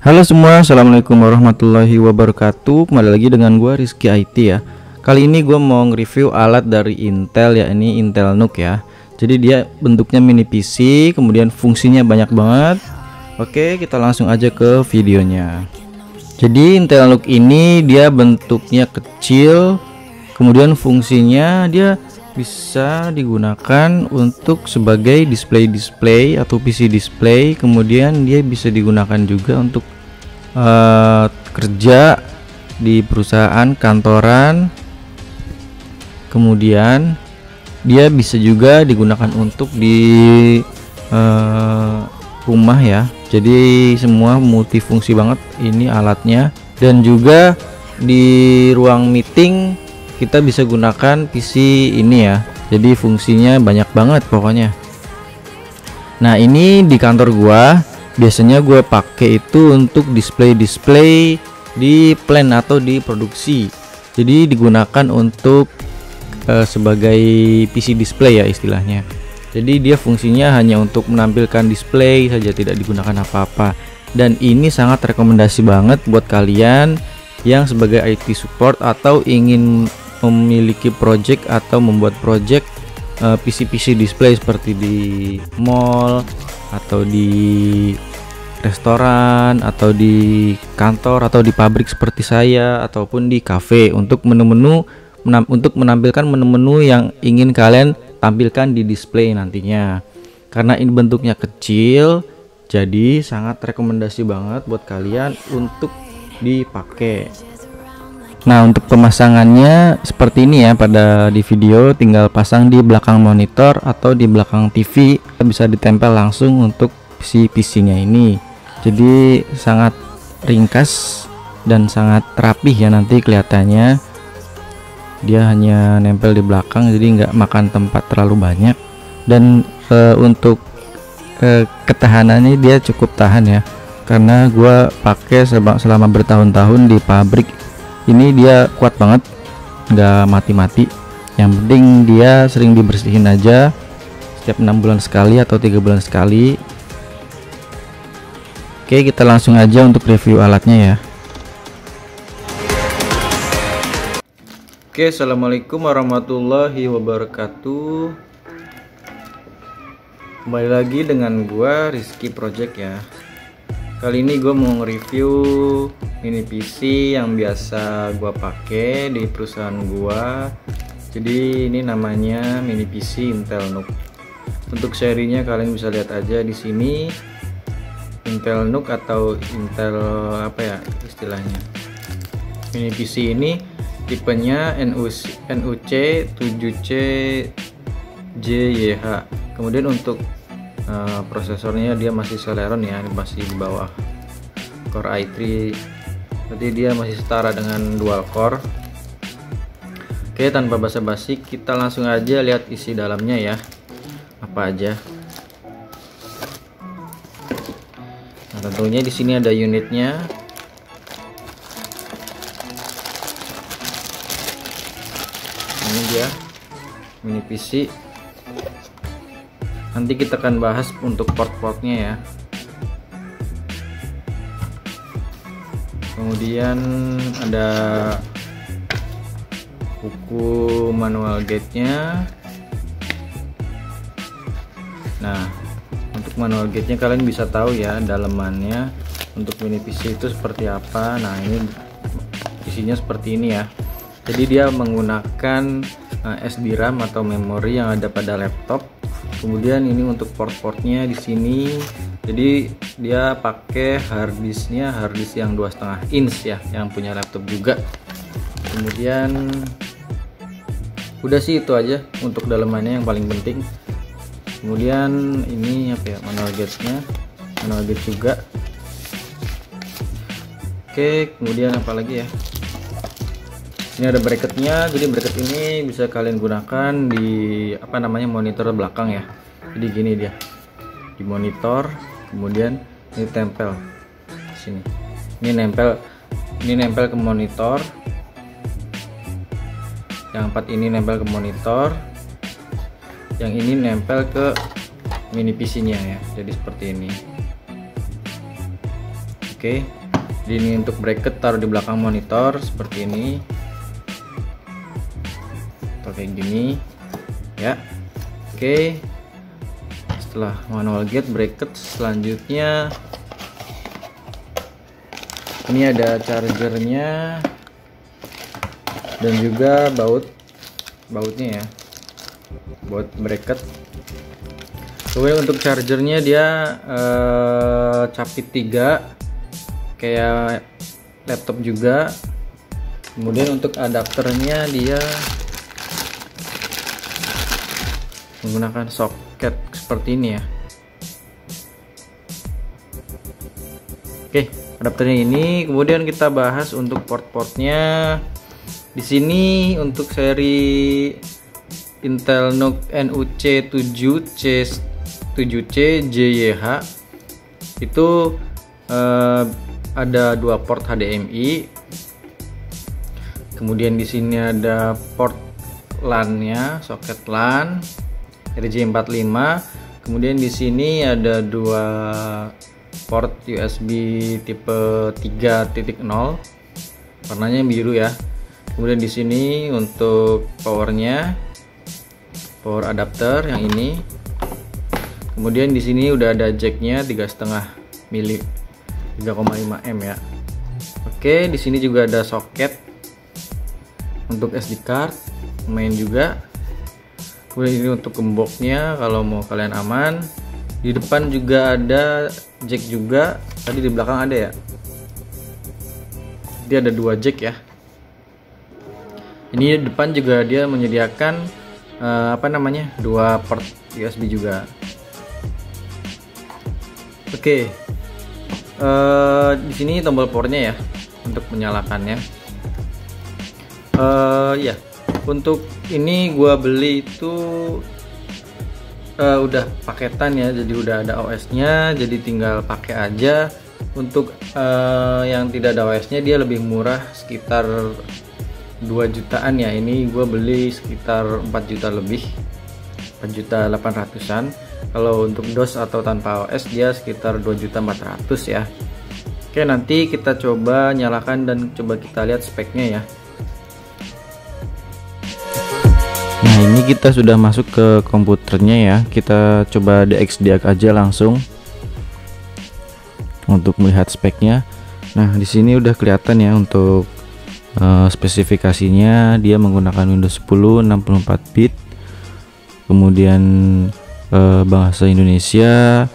Halo semua, assalamualaikum warahmatullahi wabarakatuh. Kembali lagi dengan gua Rizky IT ya. Kali ini gua mau nge-review alat dari Intel ya, ini Intel NUC ya. Jadi dia bentuknya mini PC, kemudian fungsinya banyak banget. Oke, kita langsung aja ke videonya. Jadi Intel NUC ini dia bentuknya kecil, kemudian fungsinya dia bisa digunakan untuk sebagai display atau PC display, kemudian dia bisa digunakan juga untuk kerja di perusahaan kantoran, kemudian dia bisa juga digunakan untuk di rumah ya. Jadi semua multifungsi banget ini alatnya, dan juga di ruang meeting kita bisa gunakan PC ini ya. Jadi fungsinya banyak banget pokoknya. Nah, ini di kantor gua biasanya gue pakai itu untuk display di plan atau di produksi. Jadi digunakan untuk sebagai PC display ya istilahnya. Jadi dia fungsinya hanya untuk menampilkan display saja, tidak digunakan apa-apa. Dan ini sangat rekomendasi banget buat kalian yang sebagai IT support atau ingin memiliki project atau membuat project PC display seperti di mall atau di restoran atau di kantor atau di pabrik seperti saya, ataupun di cafe untuk untuk menampilkan menu-menu yang ingin kalian tampilkan di display nantinya. Karena ini bentuknya kecil, jadi sangat rekomendasi banget buat kalian untuk dipakai. Nah, untuk pemasangannya seperti ini ya, pada di video tinggal pasang di belakang monitor atau di belakang TV, bisa ditempel langsung untuk si PC-nya ini. Jadi sangat ringkas dan sangat rapih ya, nanti kelihatannya dia hanya nempel di belakang, jadi nggak makan tempat terlalu banyak. Dan untuk ketahanannya dia cukup tahan ya, karena gua pakai selama bertahun-tahun di pabrik. Ini dia kuat banget, nggak mati-mati. Yang penting dia sering dibersihin aja setiap 6 bulan sekali atau 3 bulan sekali. Oke, kita langsung aja untuk review alatnya ya. Oke, assalamualaikum warahmatullahi wabarakatuh. Kembali lagi dengan gua Rizky Project ya. Kali ini gue mau nge-review mini PC yang biasa gue pakai di perusahaan gue. Jadi ini namanya mini PC Intel NUC. Untuk serinya kalian bisa lihat aja di sini, Intel NUC atau Intel apa ya istilahnya. Mini PC ini tipenya NUC 7C JYH. Kemudian untuk prosesornya dia masih Celeron ya, masih di bawah Core i3, jadi dia masih setara dengan dual core. Oke, tanpa basa-basi kita langsung aja lihat isi dalamnya ya, apa aja. Nah, tentunya di sini ada unitnya. Ini dia mini PC. Nanti kita akan bahas untuk port-portnya ya. Kemudian ada buku manual guide-nya. Nah, untuk manual guide-nya kalian bisa tahu ya dalemannya untuk mini PC itu seperti apa. Nah, ini isinya seperti ini ya. Jadi dia menggunakan SD RAM atau memori yang ada pada laptop. Kemudian ini untuk port-portnya di sini. Jadi dia pakai harddisk yang 2,5 inch ya, yang punya laptop juga. Kemudian udah sih itu aja untuk dalemannya yang paling penting. Kemudian ini apa ya, manual guide juga. Oke, kemudian apa lagi ya? Ini ada bracketnya, jadi bracket ini bisa kalian gunakan di apa namanya monitor belakang ya. Jadi gini dia di monitor, kemudian ini tempel di sini. Ini nempel ke monitor. Yang 4 ini nempel ke monitor. Yang ini nempel ke mini PC-nya ya. Jadi seperti ini. Oke, Oke, jadi ini untuk bracket taruh di belakang monitor seperti ini atau kayak gini ya. Oke, setelah manual gate bracket, selanjutnya ini ada chargernya dan juga bautnya ya, baut bracket. Kemudian untuk chargernya dia capit 3 kayak laptop juga. Kemudian untuk adapternya dia menggunakan soket seperti ini ya. Oke, adapternya ini. Kemudian kita bahas untuk port-portnya. Di sini untuk seri Intel NUC NUC 7C JYH itu ada 2 port HDMI. Kemudian di sini ada port LAN-nya, soket LAN RJ45. Kemudian di sini ada 2 port USB tipe 3.0, warnanya biru ya. Kemudian di sini untuk powernya, power adapter yang ini. Kemudian di sini udah ada jacknya 3,5 mili, 3,5 m ya. Oke, di sini juga ada soket untuk SD card, main juga. Kemudian ini untuk gemboknya kalau mau kalian aman. Di depan juga ada jack juga, tadi di belakang ada ya. Dia ada 2 jack ya. Ini di depan juga dia menyediakan 2 port USB juga. Oke, di sini tombol powernya ya untuk menyalakannya. Ya, untuk ini gua beli itu udah paketan ya, jadi udah ada OS-nya, jadi tinggal pakai aja. Untuk yang tidak ada OS-nya dia lebih murah, sekitar 2 jutaan ya. Ini gue beli sekitar 4 juta lebih, 4.800.000-an. Kalau untuk DOS atau tanpa OS dia sekitar 2.400.000 ya. Oke, nanti kita coba nyalakan dan coba kita lihat speknya ya. Nah, ini kita sudah masuk ke komputernya ya. Kita coba DXDX aja langsung untuk melihat speknya. Nah, di sini udah kelihatan ya untuk spesifikasinya. Dia menggunakan Windows 10 64 bit, kemudian bahasa Indonesia,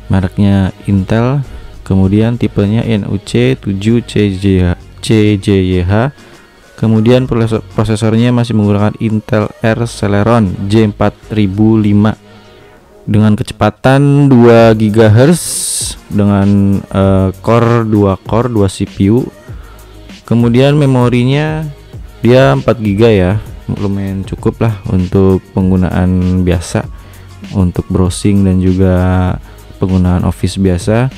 mereknya Intel, kemudian tipenya NUC 7C JYH, kemudian prosesornya masih menggunakan Intel R Celeron J4005 dengan kecepatan 2 GHz dengan core 2 CPU. Kemudian memorinya dia 4 GB ya, lumayan cukup lah untuk penggunaan biasa, untuk browsing dan juga penggunaan Office biasa.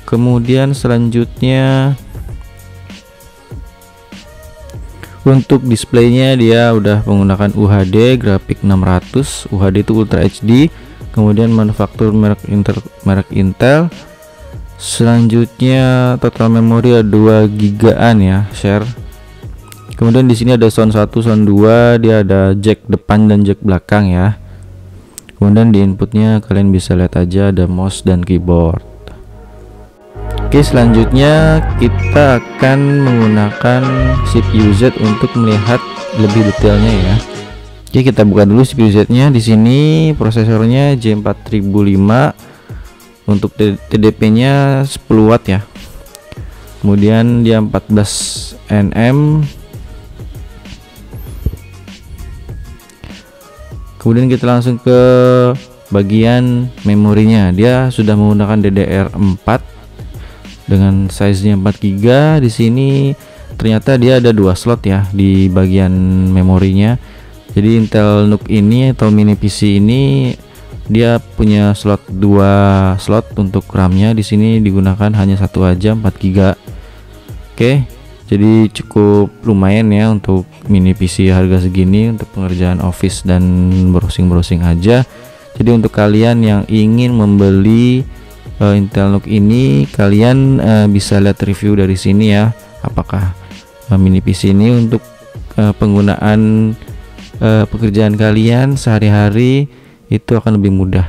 Kemudian selanjutnya untuk displaynya dia udah menggunakan UHD grafik 600, UHD itu Ultra HD. Kemudian manufaktur merek Intel. Selanjutnya total memori ada 2 GB-an ya, share. Kemudian di sini ada sound 1, sound 2, dia ada jack depan dan jack belakang ya. Kemudian di inputnya kalian bisa lihat aja ada mouse dan keyboard. Oke, selanjutnya kita akan menggunakan CPU Z untuk melihat lebih detailnya ya. Oke, kita buka dulu CPU Z-nya. Di sini prosesornya J4005. Untuk TDP-nya 10 watt ya. Kemudian dia 14 nm. Kemudian kita langsung ke bagian memorinya. Dia sudah menggunakan DDR4 dengan size-nya 4 GB. Di sini ternyata dia ada 2 slot ya di bagian memorinya. Jadi Intel NUC ini atau mini PC ini dia punya slot 2 slot untuk RAM-nya. Di sini digunakan hanya 1 aja, 4 GB. Oke, jadi cukup lumayan ya untuk mini PC harga segini untuk pengerjaan Office dan browsing aja. Jadi untuk kalian yang ingin membeli Intel NUC ini kalian bisa lihat review dari sini ya, apakah mini PC ini untuk penggunaan pekerjaan kalian sehari-hari itu akan lebih mudah.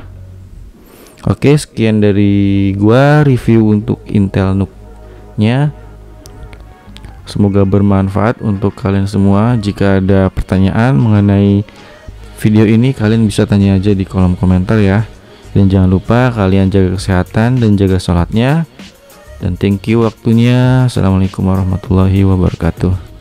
Oke, sekian dari gua review untuk Intel NUC nya. Semoga bermanfaat untuk kalian semua. Jika ada pertanyaan mengenai video ini, kalian bisa tanya aja di kolom komentar ya. Dan jangan lupa kalian jaga kesehatan dan jaga sholatnya. Dan thank you waktunya. Assalamualaikum warahmatullahi wabarakatuh.